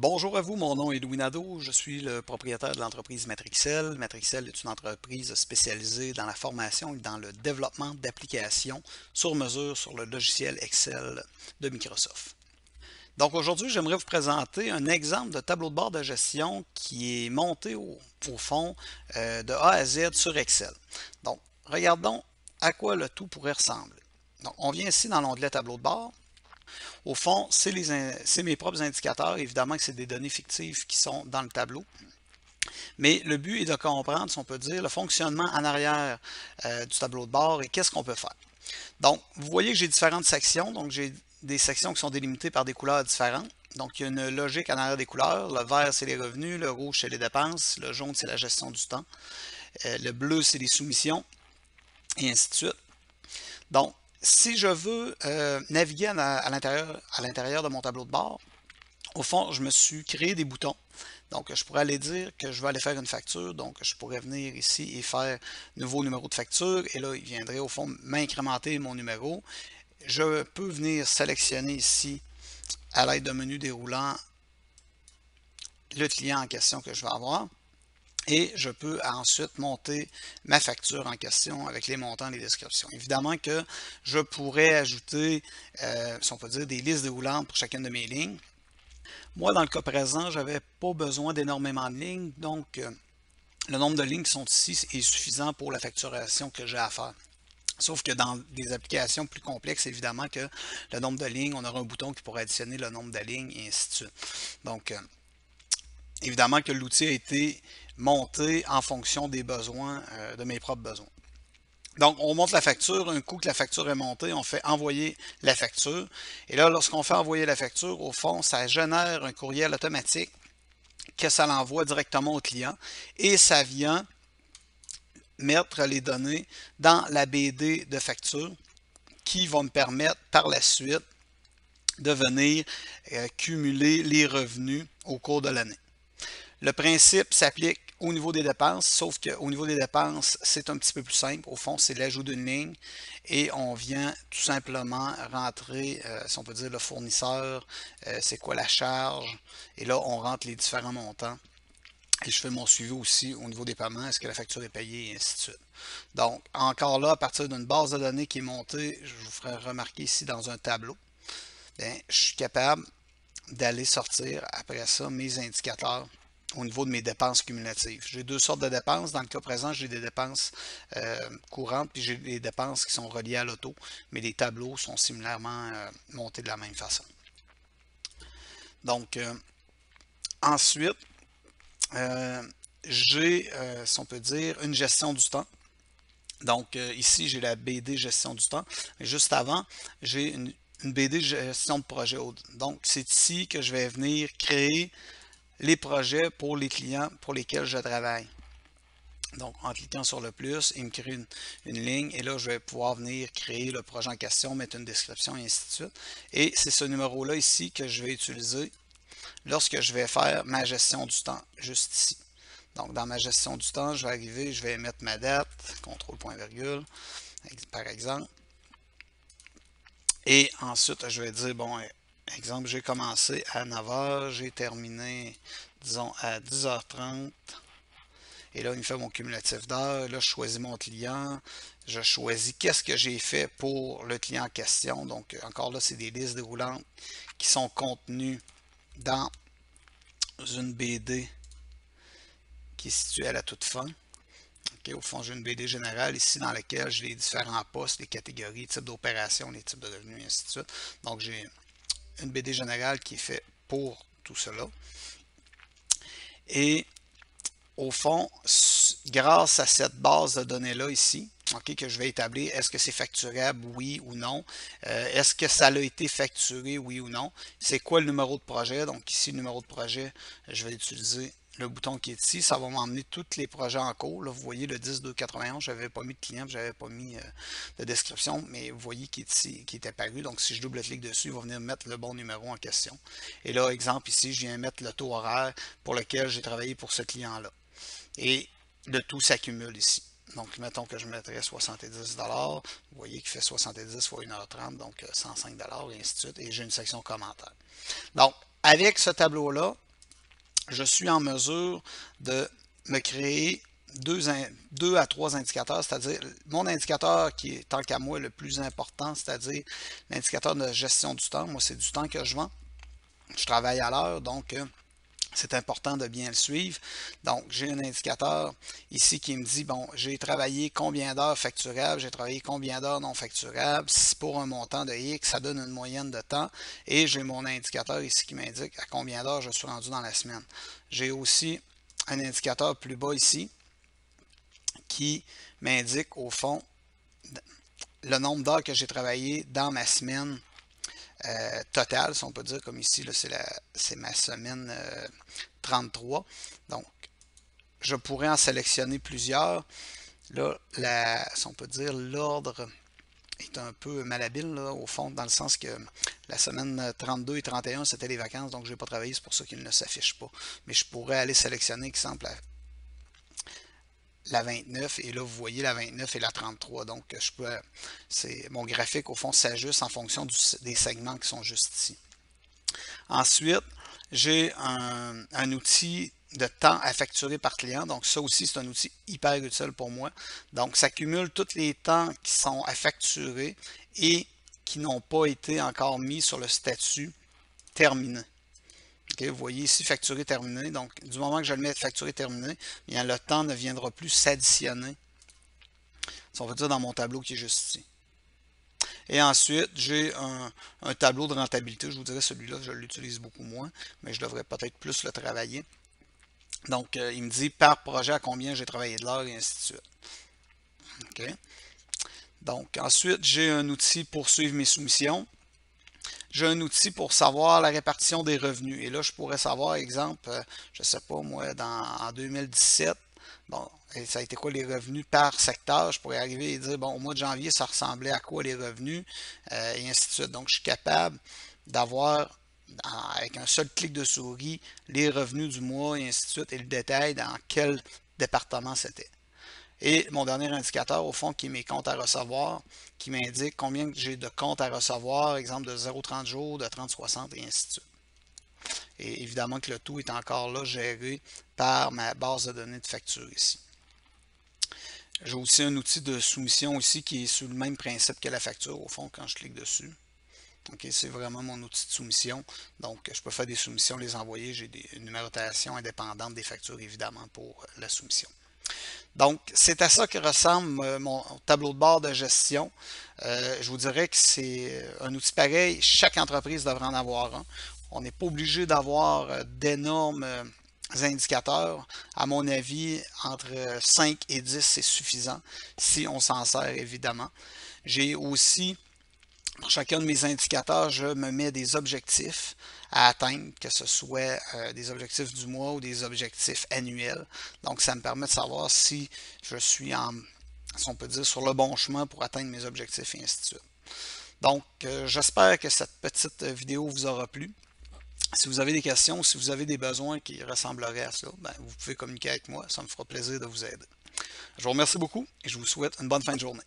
Bonjour à vous, mon nom est Louis Nadeau, je suis le propriétaire de l'entreprise Matrixel. Matrixel est une entreprise spécialisée dans la formation et dans le développement d'applications sur mesure sur le logiciel Excel de Microsoft. Donc aujourd'hui, j'aimerais vous présenter un exemple de tableau de bord de gestion qui est monté au fond de A à Z sur Excel. Donc, regardons à quoi le tout pourrait ressembler. Donc, on vient ici dans l'onglet tableau de bord. Au fond, c'est mes propres indicateurs. Évidemment que c'est des données fictives qui sont dans le tableau. Mais le but est de comprendre, si on peut dire, le fonctionnement en arrière du tableau de bord et qu'est-ce qu'on peut faire. Donc, vous voyez que j'ai différentes sections. Donc, j'ai des sections qui sont délimitées par des couleurs différentes. Donc, il y a une logique en arrière des couleurs. Le vert, c'est les revenus. Le rouge, c'est les dépenses. Le jaune, c'est la gestion du temps. Le bleu, c'est les soumissions. Et ainsi de suite. Donc, si je veux naviguer à l'intérieur de mon tableau de bord, au fond, je me suis créé des boutons. Donc, je pourrais aller dire que je vais aller faire une facture. Donc, je pourrais venir ici et faire nouveau numéro de facture. Et là, il viendrait au fond m'incrémenter mon numéro. Je peux venir sélectionner ici, à l'aide d'un menu déroulant, le client en question que je vais avoir. Et je peux ensuite monter ma facture en question avec les montants et les descriptions. Évidemment que je pourrais ajouter, si on peut dire, des listes déroulantes pour chacune de mes lignes. Moi, dans le cas présent, je n'avais pas besoin d'énormément de lignes, donc le nombre de lignes qui sont ici est suffisant pour la facturation que j'ai à faire. Sauf que dans des applications plus complexes, évidemment que le nombre de lignes, on aura un bouton qui pourra additionner le nombre de lignes et ainsi de suite. Donc, évidemment que l'outil a été monté en fonction des besoins, de mes propres besoins. Donc, on monte la facture. Un coup que la facture est montée, on fait envoyer la facture. Et là, lorsqu'on fait envoyer la facture, au fond, ça génère un courriel automatique que ça l'envoie directement au client et ça vient mettre les données dans la BD de facture qui va me permettre par la suite de venir cumuler les revenus au cours de l'année. Le principe s'applique au niveau des dépenses, sauf qu'au niveau des dépenses, c'est un petit peu plus simple. Au fond, c'est l'ajout d'une ligne et on vient tout simplement rentrer, si on peut dire, le fournisseur, c'est quoi la charge, et là, on rentre les différents montants. Et je fais mon suivi aussi au niveau des paiements, est-ce que la facture est payée, et ainsi de suite. Donc, encore là, à partir d'une base de données qui est montée, je vous ferai remarquer ici dans un tableau, bien, je suis capable d'aller sortir après ça mes indicateurs au niveau de mes dépenses cumulatives. J'ai deux sortes de dépenses. Dans le cas présent, j'ai des dépenses courantes, puis j'ai des dépenses qui sont reliées à l'auto, mais les tableaux sont similairement montés de la même façon. Donc, ensuite, j'ai, si on peut dire, une gestion du temps. Donc, ici, j'ai la BD gestion du temps. Mais juste avant, j'ai une BD gestion de projet. Donc, c'est ici que je vais venir créer les projets pour les clients pour lesquels je travaille. Donc, en cliquant sur le plus, il me crée une ligne et là, je vais pouvoir venir créer le projet en question, mettre une description et ainsi de suite. Et c'est ce numéro-là ici que je vais utiliser lorsque je vais faire ma gestion du temps, juste ici. Donc, dans ma gestion du temps, je vais arriver, je vais mettre ma date, contrôle point virgule, par exemple. Et ensuite, je vais dire, bon, exemple, j'ai commencé à 9h, j'ai terminé, disons, à 10h30. Et là, il me fait mon cumulatif d'heures. Là, je choisis mon client. Je choisis qu'est-ce que j'ai fait pour le client en question. Donc, encore là, c'est des listes déroulantes qui sont contenues dans une BD qui est située à la toute fin. Okay, au fond, j'ai une BD générale ici dans laquelle j'ai les différents postes, les catégories, les types d'opérations, les types de revenus, et ainsi de suite. Donc, j'ai une BD générale qui est faite pour tout cela. Et au fond, grâce à cette base de données-là ici, okay, que je vais établir, est-ce que c'est facturable, oui ou non? Est-ce que ça a été facturé, oui ou non? C'est quoi le numéro de projet? Donc ici, le numéro de projet, je vais utiliser le bouton qui est ici. Ça va m'emmener tous les projets en cours. Là, vous voyez le 10-2-91, je n'avais pas mis de client, je n'avais pas mis de description, mais vous voyez qui est ici, qui est apparu. Donc si je double-clique dessus, il va venir mettre le bon numéro en question. Et là, exemple ici, je viens mettre le taux horaire pour lequel j'ai travaillé pour ce client-là. Et le tout s'accumule ici. Donc, mettons que je mettrais 70 $. Vous voyez qu'il fait 70 fois 1h30, donc 105 $, et ainsi de suite. Et j'ai une section commentaires. Donc, avec ce tableau-là, je suis en mesure de me créer deux à trois indicateurs, c'est-à-dire mon indicateur qui est, tant qu'à moi, le plus important, c'est-à-dire l'indicateur de gestion du temps. Moi, c'est du temps que je vends. Je travaille à l'heure, donc c'est important de bien le suivre. Donc, j'ai un indicateur ici qui me dit, bon, j'ai travaillé combien d'heures facturables, j'ai travaillé combien d'heures non facturables. Si pour un montant de X, ça donne une moyenne de temps. Et j'ai mon indicateur ici qui m'indique à combien d'heures je suis rendu dans la semaine. J'ai aussi un indicateur plus bas ici qui m'indique au fond le nombre d'heures que j'ai travaillé dans ma semaine totale, si on peut dire, comme ici, c'est ma semaine 33. Donc, je pourrais en sélectionner plusieurs. Là, si on peut dire, l'ordre est un peu malhabile, là, au fond, dans le sens que la semaine 32 et 31, c'était les vacances, donc je n'ai pas travaillé, c'est pour ça qu'il ne s'affiche pas. Mais je pourrais aller sélectionner, exemple, la 29, et là, vous voyez la 29 et la 33. Donc, mon graphique, au fond, s'ajuste en fonction des segments qui sont juste ici. Ensuite, j'ai un outil de temps à facturer par client. Donc, ça aussi, c'est un outil hyper utile pour moi. Donc, ça cumule tous les temps qui sont à facturer et qui n'ont pas été encore mis sur le statut terminé. Okay, vous voyez ici facturé terminé. Donc, du moment que je le mets facturé terminé, bien, le temps ne viendra plus s'additionner. Si on veut dire dans mon tableau qui est juste ici. Et ensuite, j'ai un tableau de rentabilité. Je vous dirais celui-là, je l'utilise beaucoup moins, mais je devrais peut-être plus le travailler. Donc, il me dit par projet à combien j'ai travaillé de l'heure et ainsi de suite. Okay. Donc, ensuite, j'ai un outil pour suivre mes soumissions. J'ai un outil pour savoir la répartition des revenus. Et là, je pourrais savoir, exemple, je ne sais pas, moi, en 2017, bon, ça a été quoi les revenus par secteur? Je pourrais arriver et dire, bon, au mois de janvier, ça ressemblait à quoi les revenus? Et ainsi de suite. Donc, je suis capable d'avoir, avec un seul clic de souris, les revenus du mois et ainsi de suite, et le détail dans quel département c'était. Et mon dernier indicateur, au fond, qui est mes comptes à recevoir, qui m'indique combien j'ai de comptes à recevoir, exemple de 0,30 jours, de 30,60 et ainsi de suite. Et évidemment que le tout est encore là géré par ma base de données de facture ici. J'ai aussi un outil de soumission aussi qui est sur le même principe que la facture, au fond, quand je clique dessus. Okay, c'est vraiment mon outil de soumission. Donc, je peux faire des soumissions, les envoyer. J'ai des numérotations indépendantes des factures, évidemment, pour la soumission. Donc, c'est à ça que ressemble mon tableau de bord de gestion. Je vous dirais que c'est un outil pareil. Chaque entreprise devrait en avoir un. On n'est pas obligé d'avoir d'énormes indicateurs. À mon avis, entre 5 et 10, c'est suffisant si on s'en sert, évidemment. J'ai aussi, pour chacun de mes indicateurs, je me mets des objectifs à atteindre, que ce soit des objectifs du mois ou des objectifs annuels. Donc, ça me permet de savoir si je suis si on peut dire, sur le bon chemin pour atteindre mes objectifs et ainsi de suite. Donc, j'espère que cette petite vidéo vous aura plu. Si vous avez des questions, si vous avez des besoins qui ressembleraient à ça, ben, vous pouvez communiquer avec moi. Ça me fera plaisir de vous aider. Je vous remercie beaucoup et je vous souhaite une bonne fin de journée.